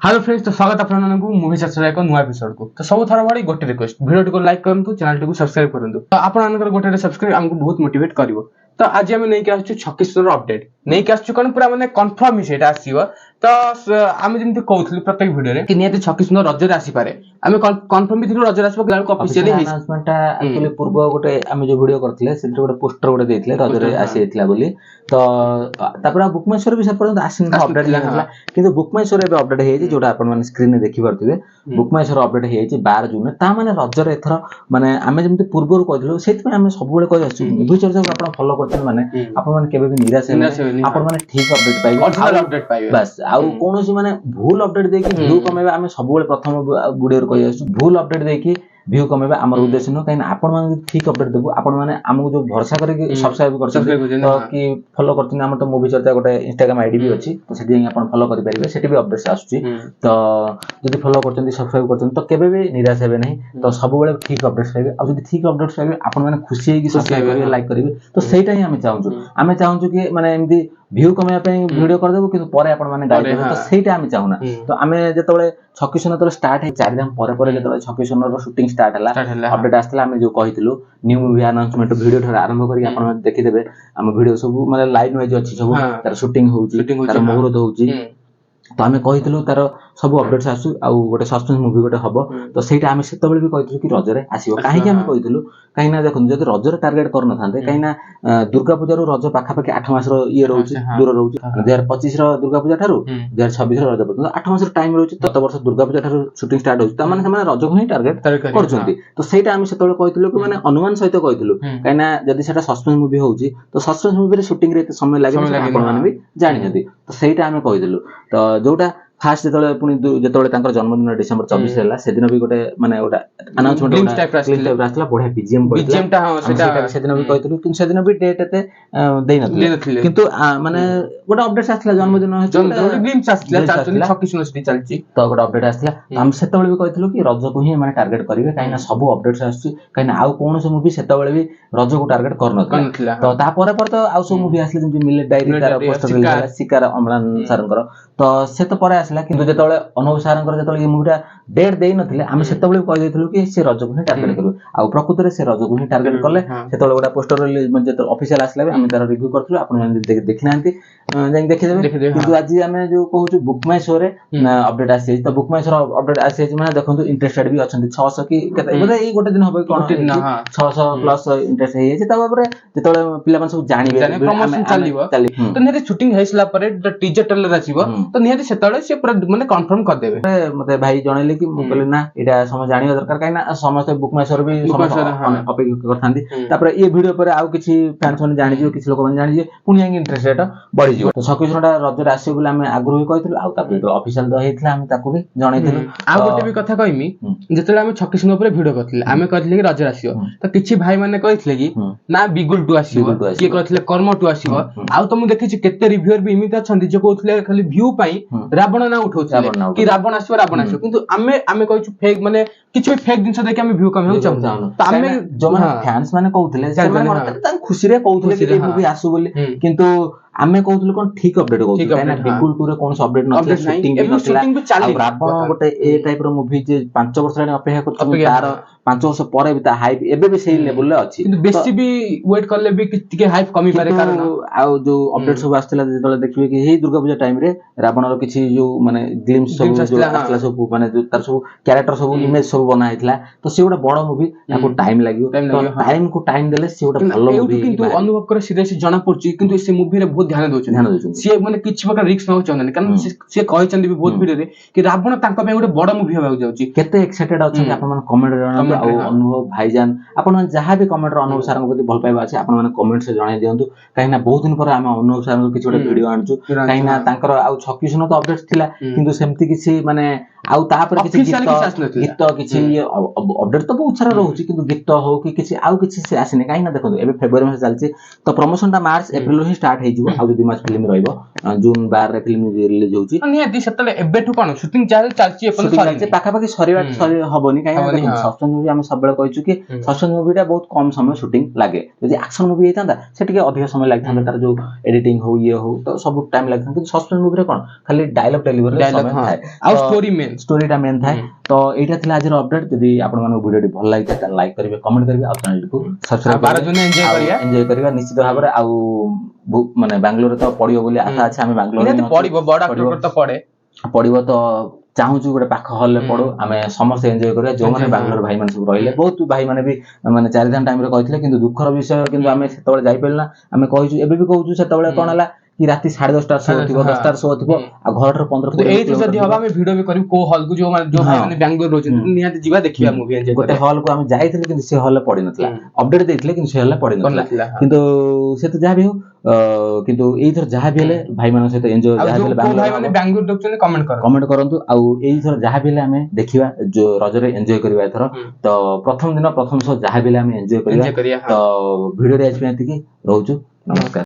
Hello friends, तो स्वागत आपको मूवी चर्चा एक नुआ एपिसोड को। तो सब थर भाई गोटे रिक्वेस्ट, वीडियो को लाइक करंतु, चैनल को सब्सक्राइब करंतु। तो आपनकर गोटे सब्सक्राइब हमको बहुत मोटिवेट करिवो। तो आज हम नहीं के छक्की सुंदर अपडेट नहीं के कौन पूरा माने कंफर्म ही सेटा आसीबो। तो आम जमी कहूँ प्रत्येक भिडियो कि निहत छक्की सुंदर रजरे आसीपारे आम कन्फर्म भी रजरे आसो ऑफिशियली अनाउंसमेंट एक्चुअली पूर्व गोटे आम जो वीडियो करथिले से गोटे पोस्टर गोटे देथिले रजरे आसी जायतिला बोली। तो तापर बुक माय शो भी से पर्यंत आसिन अपडेट लागला, किंतु बुक माय शो रे भी अपडेट हे जे जोटा आपण माने स्क्रीन रे देखि परथिबे। बुक माय शो रे अपडेट हे जे 12 जून ता माने रजरे एथर माने आमे जेमति पूर्व रो कहथिलु सेति में आमे सब बेले कहि आछु मूवी चर्चा को आपण फॉलो करथिन माने आपण माने केबे भी निराश हे आपण माने ठीक अपडेट पाइबे, ओरिजिनल अपडेट पाइबे। बस आउ कोनोसी माने भूल अपडेट देकी व्यू कमेबे आमे सब बेले प्रथम वीडियो रो कहि आछु भूल अपडेट देकी व्यू कमेबा हमर उद्देश्य न काइन आपण माने ठीक अपडेट देबो आपण माने हमहु जो भरोसा करके सब्सक्राइब करछन तो कि फॉलो करछन। हमर तो मूवी चर्चा गोटे इंस्टाग्राम आईडी भी अछि, तो सेठी आपण फॉलो करि परिबे, सेठी भी अपडेट्स आछुची। तो जदि फॉलो करछन सब्सक्राइब करछन तो केबे भी निराश हेबे नहीं, तो सब बेले ठीक अपडेट्स पाइबे। आ जदि ठीक अपडेट्स पाइबे आपण माने खुशी हे कि सब्सक्राइब करिवे, लाइक करिवे, तो सेटा ही हम चाहूछु कि माने एमदी व्यू कमेया पे वीडियो कर देबो किंतु परे आपण माने गाइड देबो, तो सेटा हम चाहुना। तो आमे जेतबेले छक्की सुन तो स्टार्ट हे 4 दिन परे परे जेतबेले छक्की सुन रो शूटिंग स्टार्ट हला अपडेट आस्तला आमे जो कहितलु न्यू मूवी अनाउंसमेंट वीडियो ठर आरंभ करी आपण माने देखि देबे। हम वीडियो सब माने लाइन वाइज अछि सब तार शूटिंग होउची तार मुहूर्त होउची, तो आमे कहितलु तार सब अपडेट्स आसु आ गोटे सस्पेंस मूवी गोटे हबो। तो सेटा आमे सेतबेले भी कहितलु कि रजरे आसीबो। काहे कि आमे कहितलु काहे ना देखु जदि रजरे टार्गेट कर न थांते, काहे ना दुर्गा पूजा रो रज पाखा पाखी 8 मास रो ये रहउची दूर रहउची। 2025 रो दुर्गा पूजा थारु 2026 रो रज पर्यंत 8 मास रो टाइम रहउची। तत वर्ष दुर्गा पूजा थारु शूटिंग स्टार्ट होउची, त माने रज को ही टार्गेट करछंती। तो सेटा आमे सेतबेले कहितलु कि माने अनुमान सहित कहितलु काहे ना जदि सेटा सस्पेंस मूवी होउची तो सस्पेंस मूवी रे शूटिंग रे समय लागे आपण माने भी जानि जदी, तो सेटा आमे कहितलु। तो जोटा फास्ट जेतले पुनी जेतले तांकर जन्मदिन डिसेंबर 24 हैला से दिन भी गोटे माने गोटा अनाउंसमेंट ग्लिम्स टाइप रास्ता बढ़िया बीजीएम टा हां सेटा से दिन भी कहितलु, किंतु से दिन भी डेट एते देइ नथले, किंतु माने गोटे अपडेट आस्थिला जन्मदिन ग्लिम्स आस्थिला चालचनी छक्की सुन स्टी चालची। तो गोटे अपडेट आस्थिला हम सेतबेले भी कहितलु कि रज को ही माने टार्गेट करिवे, काइना सब अपडेट्स आछि, काइना आउ कोनोसे मूवी सेतबेले भी रज को टार्गेट कर नथला। तो ता परे पर तो आउ सब मूवी आस्ले जेमति मिलेट डायरी तार पोस्टर रिलीज शिकार अमलान सरंकर, तो से तो परे आसला। किंतु जेतबेले अनुभ सरंकर जेतबेले ये मूवीटा डेट देइ नथिले आमे सेतबेले कहि देथिलु कि से रज को ही टार्गेट करू। आ प्रकृति रे से रज को ही टार्गेट करले सेतबेले गोटा पोस्टर रिलीज म्हणजे जेतबेले ऑफिशियल आसला आमे तार रिव्यू करथलु, आपण माने देखि नांती जाई देखि देबे। किंतु आज आमे जो कहूछु बुक माय शो रे अपडेट आसी, तो बुक माय शो अपडेट आसी माने देखंतु इंटरेस्टेड भी अछंती 600 की केते बोले ई गोटे दिन होबे कोन 600 प्लस इंटरेस्ट हे जे। तबे जेतबेले पिला मन सब जानिबे प्रमोशन चलिबो, तो नेते शूटिंग हेसला परे टीजर ट्रेलर आसीबो, तो नेते सेतबेले से पूरा माने कंफर्म कर देबे। मते भाई जणैले कि मु कहले ना एटा समझ जानिबा दरकार, काहे ना समस्त बुक माय शो भी अपेक्षा करथांती। तापर ए वीडियो पर आउ किछि फैंस माने जानि जियो, किछि लोक माने जानि जियो, पुनी आंगे इंटरेस्ट एटा बढ़ी जियो। तो छक्की सुनटा रजर आसी बोले आमे आगु ही कहितलु, आउ तापर तो ऑफिशियल द हेतला आमे ताकू भी जणैथिलु। आ गोटे भी कथा कहिमी, जेतले आमे छक्की सुन ऊपर वीडियो करथिले आमे कहथिले कि रजर आसीयो, तो किछि भाई माने कहिथिले कि ना बिगुल टू आसीयो, कि कहथिले कर्म टू आसीयो। आउ तो मु देखिछि केते रिव्यूअर भी इमिता छंदी जे कहथिले खाली व्यू पई रावण ना उठौथिले कि रावण आसीयो रावण आसीयो, किंतु आमे कहिछु फेक माने किछि भी फेक जिंस देखि आमे व्यू कम हो चाहू। तो आमे जो माने फैंस माने कहथिले से माने तां खुशी रे कहथिले कि मूवी आसु बोली, किंतु आमे कहथिलु कोन ठीक अपडेट कहथिलु, काहे ना बिगुल टू रे कोन अपडेट नथिला, शूटिंग भी नथिला। रावण गोटे ए टाइप रो मूवी जे 5 वर्ष रे अपेक्षा करछु, तार 5 वर्ष परे भी ता हाइप एबे भी सेही लेवल रे अछि, किंतु बेसी भी वेट करले भी किछि हाइप कमी पारे। कारण आ जो अपडेट सब आस्थिला जेतले देखिबे कि हे दुर्गा पूजा टाइम रे रावण रो किछि जो माने ग्लिम्स सब जो आस्थिला सब माने जो तार सब कैरेक्टर सब इमेज सब बना हितला, तो से गोटे बड़ मूवी ताको टाइम लागियो। टाइम को टाइम देले से गोटे भलो मूवी किंतु अनुभव करे सीरियस जाना पड़छि, किंतु से मूवी रे बहुत ध्यान दोछन से माने किछि प्रकार रिस्क न चाहन, कारण से कहिचंदी भी बहुत वीडियो रे कि रावण तांका पे गोटे बड़ मूवी होबा जाउची। केते एक्साइटेड अछन आपन मन कमेंट जणाउ। आ अनुभव भाईजान आपन मन जहां भी कमेंट रो अनुभव सरंग प्रति भल पाइबा अछि आपन मन कमेंट से जणाइ दियंतु, काहे ना बहुत दिन पर हम अनुभव सरंग किछि गोटे वीडियो आनछु, काहे ना तांकर आ छक्की सुन तो अपडेट थिला, किंतु सेमति किछि माने आउ तापर किछि गीत किछि अपडेट तो बहुत सारा रहउची, किंतु गीत हो कि किछि आउ किछि से आसिने। काहे ना देखो एबे फेब्रुआरी मास चलछि, तो प्रमोशन टा मार्च एप्रिल ही स्टार्ट हे जिवो। ଆଉ ଯଦି ମାସ ଫିଲ୍ମ ରହିବ ଜୁନ 12 ରେ ଫିଲ୍ମ ରିଲିଜ ହଉଛି ନିହାତି ସେତେବେଳେ ଏବେଠୁ କଣ ସୁଟିଂ ଚାଲିଛି ପାଖାପାଖି ହବନି କାହିଁକି ସସ୍ପେନ୍ସ ମୁଭି ଆମେ ସବୁବେଳେ କହିଛୁ କି ସସ୍ପେନ୍ସ ମୁଭି ଟା ବହୁତ କମ ସମୟ ସୁଟିଂ ଲାଗେ ଯଦି ଆକ୍ସନ ମୁଭି ହେଇଥାନ୍ତା ସେ ଟିକେ ଅଧିକ ସମୟ ଲାଗିଥାନ୍ତା ତାର ଯୋଉ ଏଡିଟିଂ ହଉ ଇଏ ହଉ ତ ସବୁ ଟାଇମ ଲାଗିଥାନ୍ତା କିନ୍ତୁ ସସ୍ପେନ୍ସ ମୁଭିରେ କଣ ଖାଲି ଡାଇଲଗ ଡେଲିଭରି ଥାଏ ଆଉ ଷ୍ଟୋରିଟା ମେନ୍ ଥାଏ ତ ଏଇଟା ଥିଲା ଆଜିର ଅପଡେଟ ଯଦି ଆପଣମାନଙ୍କୁ ଭିଡିଓଟି ଭଲ ଲାଗିଥାଏ ତାହେଲେ ଲାଇକ୍ କରିବେ କମେଣ୍ଟ କରିବେ ଆଉ ଚ୍ୟାନେଲକୁ ସବସ୍କ୍ରାଇବ ଏଞ୍ଜୟ କରିବା ନିଶ୍ଚିତ ଭାବରେ ଆଉ ମାନେ ବାଙ୍ଗାଲୋରରେ ତ ପଡିବ ବୋଲି ଆଶା ଅଛି ଆମେ ବାଙ୍ଗାଲୋରରେ ପଡିବ ତ ଚାହୁଁଛୁ ଗୋଟେ ପାଖ ହଲରେ ପଡୁ ଆମେ ସମସ୍ତେ ଏଞ୍ଜୟ କରିବା ଯୋଉମାନେ ବାଙ୍ଗାଲୋର ଭାଇମାନେ ସବୁ ରହିଲେ ବହୁତ ଭାଇମାନେ ବି ମାନେ 4 ଦିନ ଟାଇମରେ କହିଥିଲେ କିନ୍ତୁ ଦୁଃଖର ବିଷୟ କିନ୍ତୁ ଆମେ ସେତେବେଳେ ଯାଇପାରିଲୁ ନା ଆମେ କହିଛୁ ଏବେ ବି କହୁଛୁ ସେତେବେଳେ କଣ ହେଲା କି ରାତି 10:30 ଶୋ ଥିବ 10ଟାରେ ଶୋ ଥିବ ଆଉ ଘରଠାରୁ 15 ଏଇଠି ଯଦି ହବ ଆମେ ଭିଡିଓ ବି କରିବୁ କୋଉ ହଲକୁ ଯୋଉ ଭାଇମାନେ ବାଙ୍ଗାଲୋର ରହୁଛନ୍ତି ନିହାତି ଯିବା ଦେଖିବା ମୁଭି ଏଞ୍ଜୟ ଗୋଟେ ହଲକୁ ଆମେ ଯାଇଥିଲେ କିନ୍ତୁ ସେ ହଲରେ ପଡିନଥିଲା ଅପଡେଟ ଦେଇଥିଲେ କିନ୍ତୁ ସେ ହଲରେ ପଡିନଥିଲା କିନ୍ତୁ ସେ ତ ଯାହା ବି ହଉ କିନ୍ତୁ ଏଇଥର ଯାହା ବି ହେଲେ ଭାଇମାନଙ୍କ ସହିତ ଏଞ୍ଜୟ ଯାହା ବି ହେଲେ ବାଙ୍ଗାଲୋର ଦେଖୁଛନ୍ତି କମେଣ୍ଟ କରନ୍ତୁ ଆଉ ଏଇଥର ଯାହା ବି ହେଲେ ଆମେ ଦେଖିବା ଯୋଉ ରଜରେ ଏଞ୍ଜୟ କରିବା ଏଥର ତ ପ୍ରଥମ ଶୋ ଯାହା ବି ହେଲେ ଆମେ ଏଞ୍ଜୟ କରିବା ତ ଭିଡିଓରେ ଆଜି ପାଇଁ ଏତିକି ରହୁଛୁ ନମସ୍କାର।